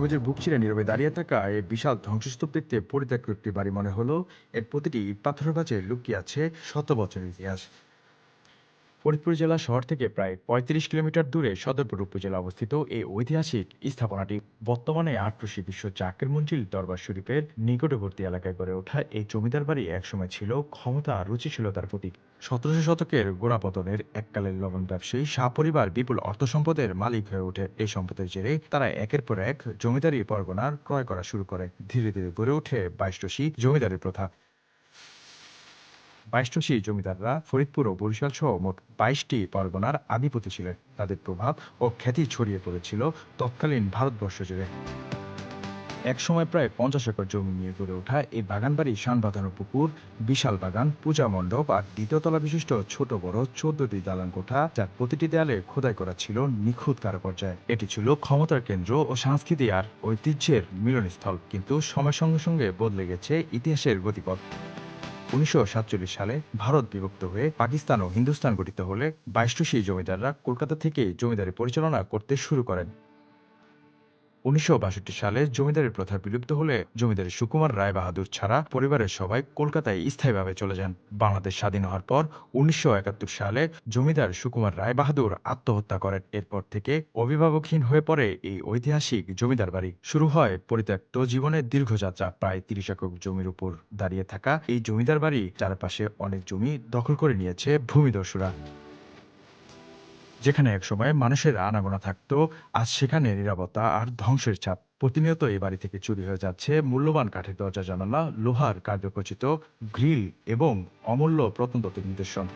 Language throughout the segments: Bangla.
সবুজের বুক চিরে নীরবে দাঁড়িয়ে থাকা এই বিশাল ধ্বংসস্তূপ দেখতে পরিত্যক্ত একটি বাড়ি মনে হলো। এর প্রতিটি ইট পাথরের মাঝে লুকিয়ে আছে শত বছরের ইতিহাস। ফরিদপুর জেলা শহর থেকে প্রায় ৩৫ কিলোমিটার দূরে সদরপুর উপজেলা অবস্থিত এই ঐতিহাসিক স্থাপনাটি বর্তমানে আটরশি বিশ্ব জাকের মঞ্জিল দরবার শরীফের নিকটবর্তী এলাকায় গড়ে ওঠা এই জমিদার বাড়ি একসময় ছিল ক্ষমতা আর রুচিশীলতার প্রতীক। ১৭শ শতকের গোড়াপতনের এককালের লবণ ব্যবসায়ী শাহ পরিবার বিপুল অর্থ সম্পদের মালিক হয়ে ওঠে। এই সম্পদের জেরে তারা একের পর এক জমিদারি পরগনার ক্রয় করা শুরু করে। ধীরে ধীরে গড়ে ওঠে বাইশটসি জমিদারি প্রথা। বাইশটসি জমিদাররা ফরিদপুর ও বরিশাল সহ মোট ২২টি পরগনার আধিপতি ছিলেন। তাদের প্রভাব ও খ্যাতি ছড়িয়ে পড়েছিল তৎকালীন ভারতবর্ষ জুড়ে। একসময় প্রায় ৫০ একর জমি নিয়ে গড়ে ওঠা এই বাগানবাড়ি শান বাঁধানো পুকুর, বিশাল বাগান, পূজা মণ্ডপ আর দ্বিতীয় তলা বিশিষ্ট ছোট বড় ১৪টি দালান কোঠা, যার প্রতিটি দেয়ালে খোদাই করা ছিল নিখুঁত কারুকার্যে। এটি ছিল ক্ষমতার কেন্দ্র ও সংস্কৃতি আর ঐতিহ্যের মিলনস্থল। কিন্তু সময়ের সঙ্গে সঙ্গে বদলে গেছে ইতিহাসের গতিপথ। ১৯৪৭ সালে ভারত বিভক্ত হয়ে পাকিস্তান ও হিন্দুস্তান গঠিত হলে বাইশটসি জমিদাররা কলকাতা থেকে জমিদারি পরিচালনা করতে শুরু করেন। ১৯৬২ সালে জমিদারি প্রথা বিলুপ্ত হলে জমিদার সুকুমার রায় বাহাদুর ছাড়া পরিবারের সবাই কলকাতায় স্থায়ীভাবে চলে যান। বাংলাদেশ স্বাধীন হওয়ার পর ১৯৭১ সালে জমিদার সুকুমার রায় বাহাদুর আত্মহত্যা করেন। এরপর থেকে অভিভাবকহীন হয়ে পড়ে এই ঐতিহাসিক জমিদার বাড়ি। শুরু হয় পরিত্যক্ত জীবনের দীর্ঘযাত্রা। প্রায় ৩০ একর জমির উপর দাঁড়িয়ে থাকা এই জমিদার বাড়ি চারপাশে অনেক জমি দখল করে নিয়েছে ভূমিদস্যুরা। যেখানে একসময় মানুষের আনাগোনা থাকতো, আজ সেখানে নীরবতা আর ধ্বংসের ছাপ। প্রতিনিয়ত এই বাড়ি থেকে চুরি হয়ে যাচ্ছে মূল্যবান কাঠের দরজা জানালা, লোহার কার্যখচিত গ্রিল এবং অমূল্য প্রত্নতত্ত্বের নিদর্শন।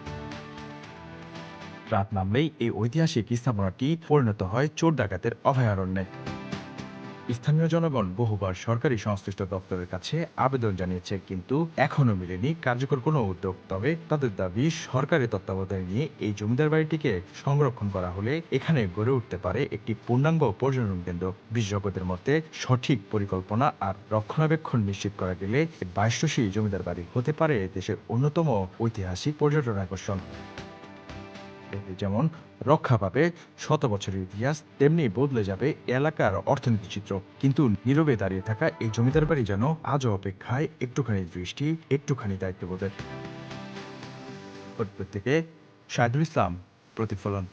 রাত নামলেই এই ঐতিহাসিক স্থাপনাটি পরিণত হয় চোর ডাকাতের অভয়ারণ্যে। স্থানীয় জনগণ বহুবার সরকারি সংশ্লিষ্ট দপ্তরের কাছে আবেদন জানিয়েছে, কিন্তু এখনো মিলেনি কার্যকর কোনো উদ্যোগ। তবে তাদের দাবি, সরকারি তত্ত্বাবধানে নিয়ে এই জমিদার বাড়িটিকে সংরক্ষণ করা হলে এখানে গড়ে উঠতে পারে একটি পূর্ণাঙ্গ পর্যটন কেন্দ্র। বিশেষজ্ঞদের মতে সঠিক পরিকল্পনা আর রক্ষণাবেক্ষণ নিশ্চিত করা গেলে বাইশটসি জমিদার বাড়ি হতে পারে দেশের অন্যতম ঐতিহাসিক পর্যটন আকর্ষণ। এতে যেমন রক্ষা পাবে শত বছরের ইতিহাস, তেমনি বদলে যাবে এলাকার অর্থনীতি চিত্র। কিন্তু নীরবে দাঁড়িয়ে থাকা এই জমিদার বাড়ি যেন আজও অপেক্ষায় একটুখানি দৃষ্টি, একটুখানি দায়িত্ববোধের। ফরিদপুর থেকে শাহিদুল ইসলাম, প্রতিফলন।